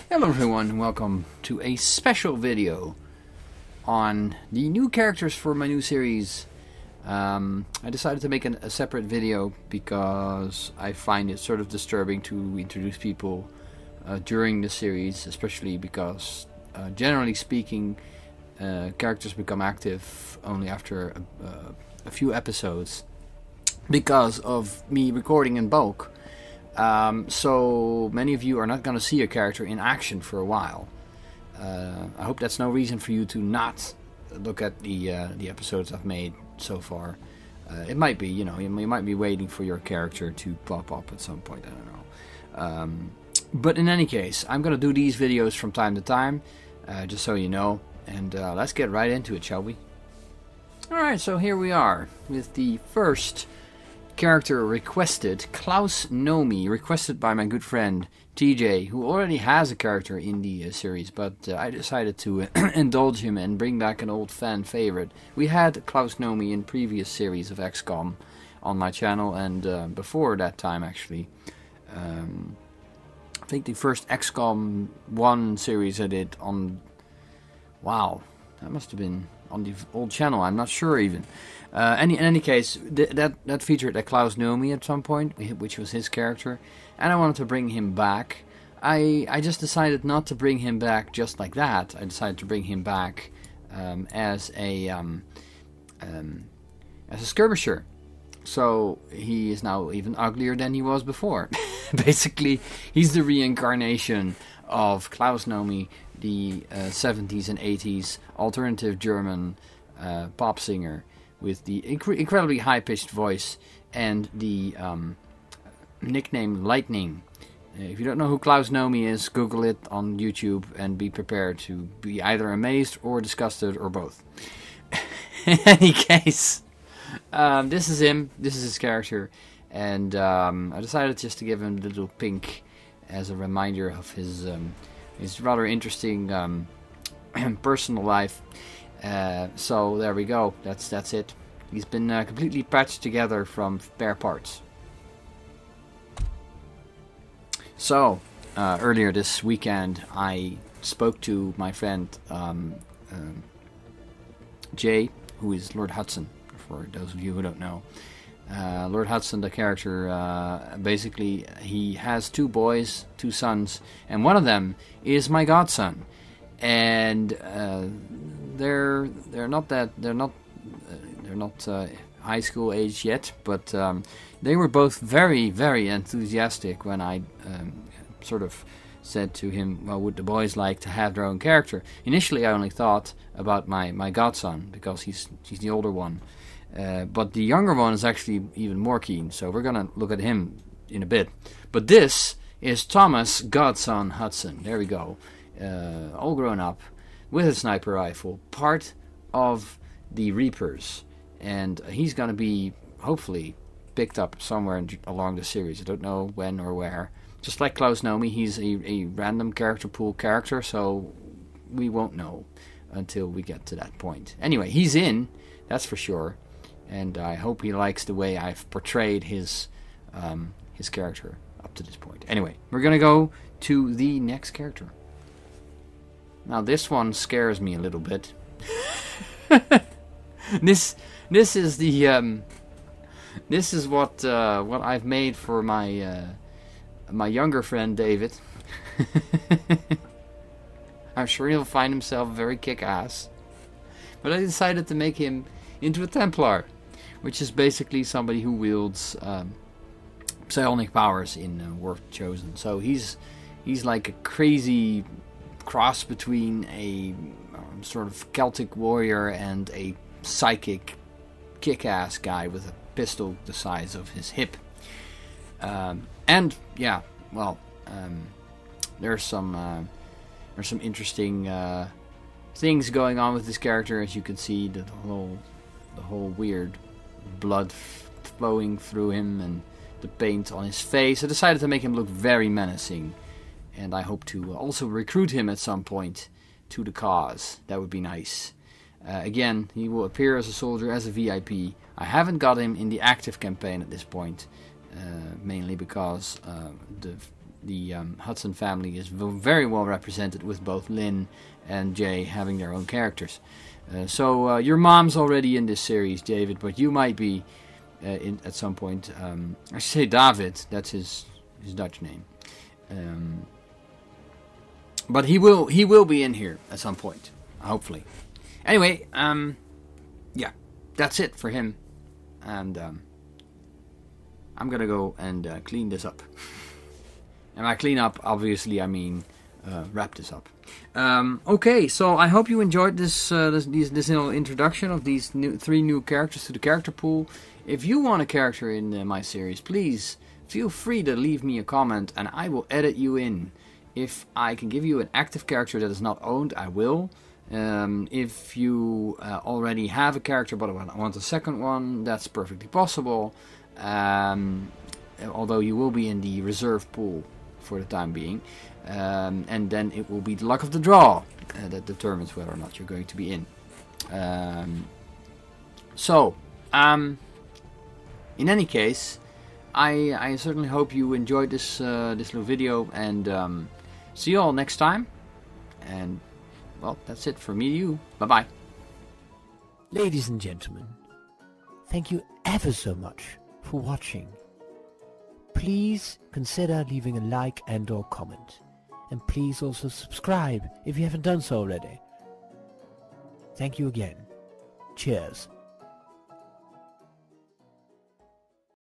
Hello everyone, and welcome to a special video on the new characters for my new series. I decided to make a separate video because I find it sort of disturbing to introduce people during the series, especially because generally speaking characters become active only after a few episodes because of me recording in bulk. So many of you are not going to see a character in action for a while. I hope that's no reason for you to not look at the episodes I've made so far. It might be, you might be waiting for your character to pop up at some point, I don't know. But in any case, I'm going to do these videos from time to time, just so you know. And let's get right into it, shall we? Alright, so here we are with the first character requested, Klaus Nomi, requested by my good friend TJ, who already has a character in the series, but I decided to indulge him and bring back an old fan favorite. We had Klaus Nomi in previous series of XCOM on my channel, and before that time actually. I think the first XCOM 1 series I did on... Wow, that must have been on the old channel, I'm not sure even. In any case, that featured a Klaus Nomi at some point, which was his character, and I wanted to bring him back. I just decided not to bring him back just like that. I decided to bring him back as a skirmisher. So he is now even uglier than he was before. Basically, he's the reincarnation of Klaus Nomi, the 70s and 80s alternative German pop singer with the incredibly high-pitched voice and the nickname Lightning. If you don't know who Klaus Nomi is, Google it on YouTube and be prepared to be either amazed or disgusted or both. In any case, this is him. This is his character. And I decided just to give him a little pink as a reminder of his rather interesting personal life. So there we go. That's it. He's been completely patched together from spare parts. So earlier this weekend, I spoke to my friend Jay, who is Lord Hudson. For those of you who don't know, Lord Hudson, the character, basically he has two boys, two sons, and one of them is my godson. And they're not high school age yet, but they were both very, very enthusiastic when I sort of said to him, well, would the boys like to have their own character? Initially I only thought about my godson, because he's the older one, but the younger one is actually even more keen, so we're gonna look at him in a bit. But this is Thomas Godson Hudson. There we go. All grown up with a sniper rifle, part of the Reapers, and he's gonna be hopefully picked up somewhere along the series. I don't know when or where. Just like Klaus Nomi, he's a random character pool character, so we won't know until we get to that point. Anyway, he's in, that's for sure, and I hope he likes the way I've portrayed his character up to this point. Anyway, we're gonna go to the next character. Now this one scares me a little bit. This is the this is what I've made for my my younger friend David. I'm sure he'll find himself very kick-ass. But I decided to make him into a Templar, which is basically somebody who wields psionic powers in War Chosen. So he's like a crazy cross between a sort of Celtic warrior and a psychic kick-ass guy with a pistol the size of his hip. And yeah, well, there's some interesting things going on with this character, as you can see. The whole weird blood flowing through him and the paint on his face. I decided to make him look very menacing, and I hope to also recruit him at some point to the cause. That would be nice. Again, he will appear as a soldier, as a VIP. I haven't got him in the active campaign at this point, mainly because the Hudson family is very well represented, with both Lynn and Jay having their own characters. So your mom's already in this series, David, but you might be at some point. I should say David. That's his Dutch name. But he will be in here at some point, hopefully. Anyway, yeah, that's it for him, and I'm gonna go and clean this up. And by clean up, obviously, I mean wrap this up. Okay, so I hope you enjoyed this little introduction of these 3 new characters to the character pool. If you want a character in my series, please feel free to leave me a comment, and I will edit you in. If I can give you an active character that is not owned, I will. If you already have a character but want a second one, that's perfectly possible. Although you will be in the reserve pool for the time being. And then it will be the luck of the draw that determines whether or not you're going to be in. In any case, I certainly hope you enjoyed this little video, and see you all next time. And well, that's it for me and you. Bye bye. Ladies and gentlemen, thank you ever so much for watching. Please consider leaving a like and or comment. And please also subscribe if you haven't done so already. Thank you again. Cheers.